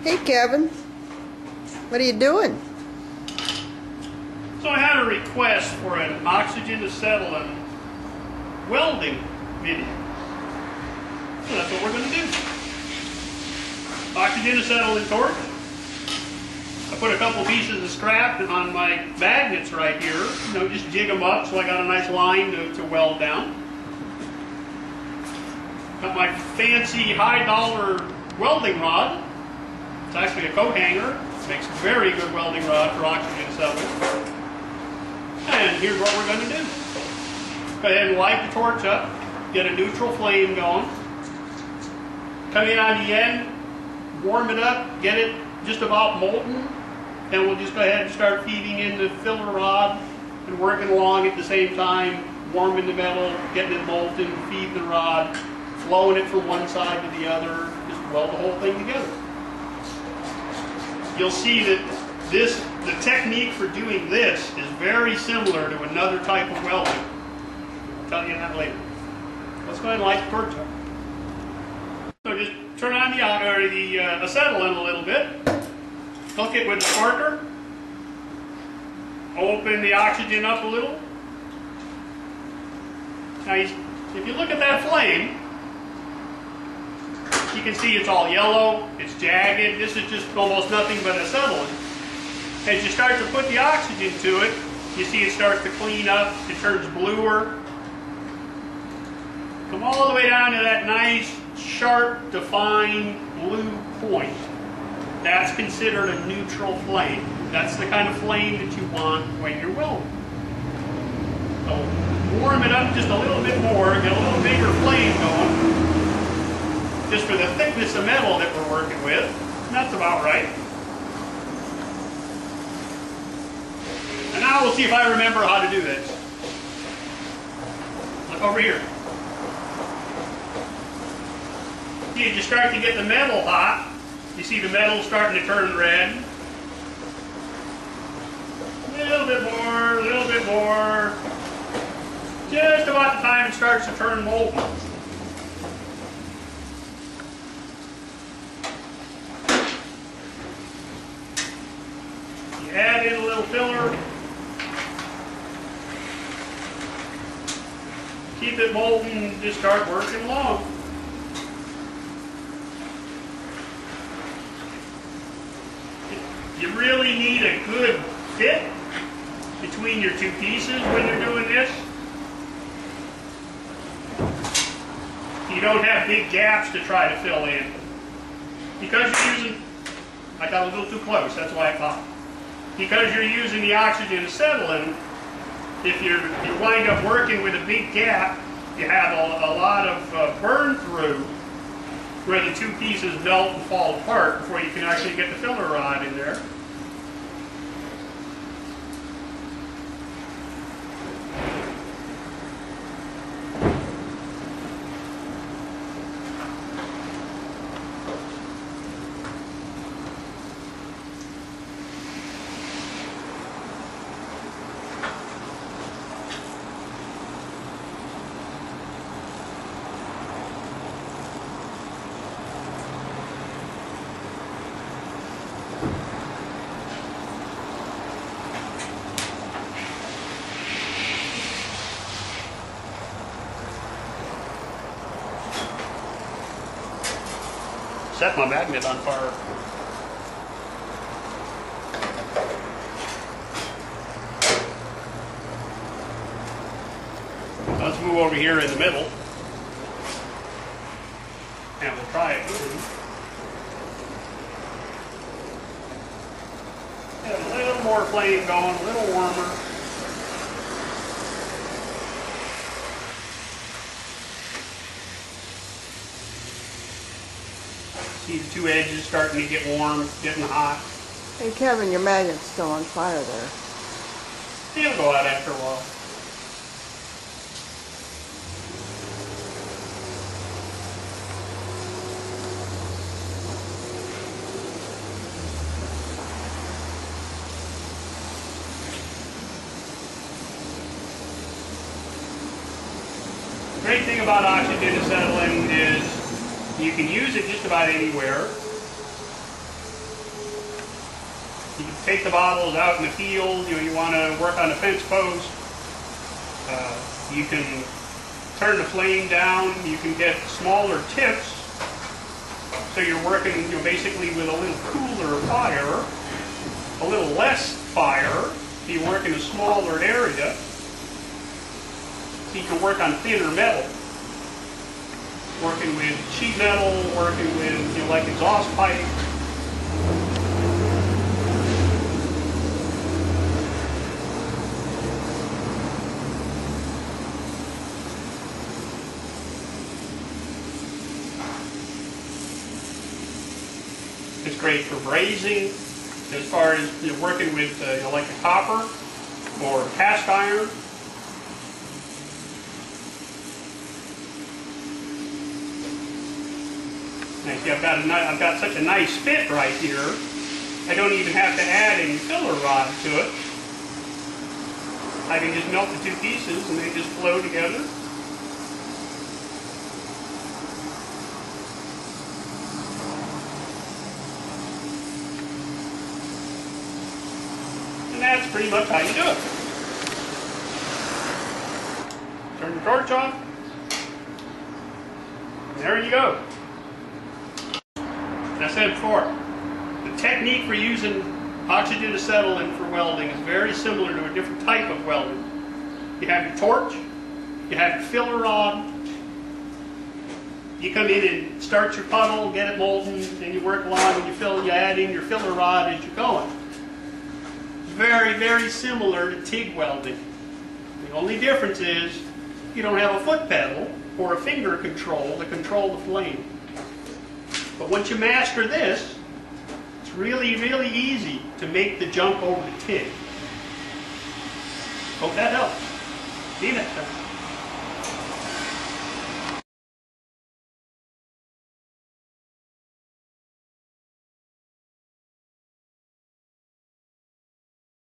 Hey Kevin, what are you doing? So I had a request for an oxygen acetylene welding video. So that's what we're going to do. Oxygen acetylene torch. I put a couple pieces of scrap on my magnets right here. Just jig them up so I got a nice line to weld down. Got my fancy high dollar welding rod. It's actually a coat hanger. Makes a very good welding rod for oxygen acetylene. And here's what we're going to do. Go ahead and light the torch up. Get a neutral flame going. Come in on the end. Warm it up. Get it just about molten. Then we'll just go ahead and start feeding in the filler rod and working along at the same time, warming the metal, getting it molten, feeding the rod, flowing it from one side to the other, just weld the whole thing together. You'll see that the technique for doing this is very similar to another type of welding. I'll tell you that later. Let's go ahead and light the torch up. So just turn on the acetylene a little bit. Hook it with the sparker. Open the oxygen up a little. Now, if you look at that flame, you can see it's all yellow, it's jagged. This is just almost nothing but acetylene. As you start to put the oxygen to it, you see it starts to clean up, it turns bluer. Come all the way down to that nice, sharp, defined blue point. That's considered a neutral flame. That's the kind of flame that you want when you're welding. So warm it up just a little bit more, get a little bigger flame going. Just for the thickness of metal that we're working with. And that's about right. And now we'll see if I remember how to do this. Look over here. See, as you start to get the metal hot, you see the metal starting to turn red. A little bit more, a little bit more. Just about the time it starts to turn molten. You add in a little filler. Keep it molten, just start working along. You really need a good fit between your two pieces when you're doing this. You don't have big gaps to try to fill in. Because you're using, I got a little too close, that's why I popped. Because you're using the oxygen acetylene, if you wind up working with a big gap, you have a lot of burn through where the two pieces melt and fall apart before you can actually get the filler rod in there. Set my magnet on fire. Let's move over here in the middle. And we'll try it. Get a little more flame going, a little warmer. See the two edges starting to get warm, getting hot. Hey Kevin, your magnet's still on fire there. It'll go out after a while. The great thing about oxygen acetylene is you can use it just about anywhere. take the bottles out in the field, you want to work on a fence post, you can turn the flame down, you can get smaller tips, so you're working basically with a little cooler fire, a little less fire, so you work in a smaller area, so you can work on thinner metal. Working with sheet metal, working with like exhaust pipe. It's great for brazing, as far as working with like a copper or cast iron. Now, see, I've got such a nice fit right here. I don't even have to add any filler rod to it. I can just melt the two pieces and they just flow together. And that's pretty much how you do it. Turn the torch off. And there you go. As I said before, the technique for using oxygen acetylene for welding is very similar to a different type of welding. You have your torch, you have your filler rod, you come in and start your puddle, get it molten, then you work along and you add in your filler rod as you're going. Very, very similar to TIG welding. The only difference is you don't have a foot pedal or a finger control to control the flame. But once you master this, it's really, really easy to make the jump over to TIG. Hope that helps. See you next time.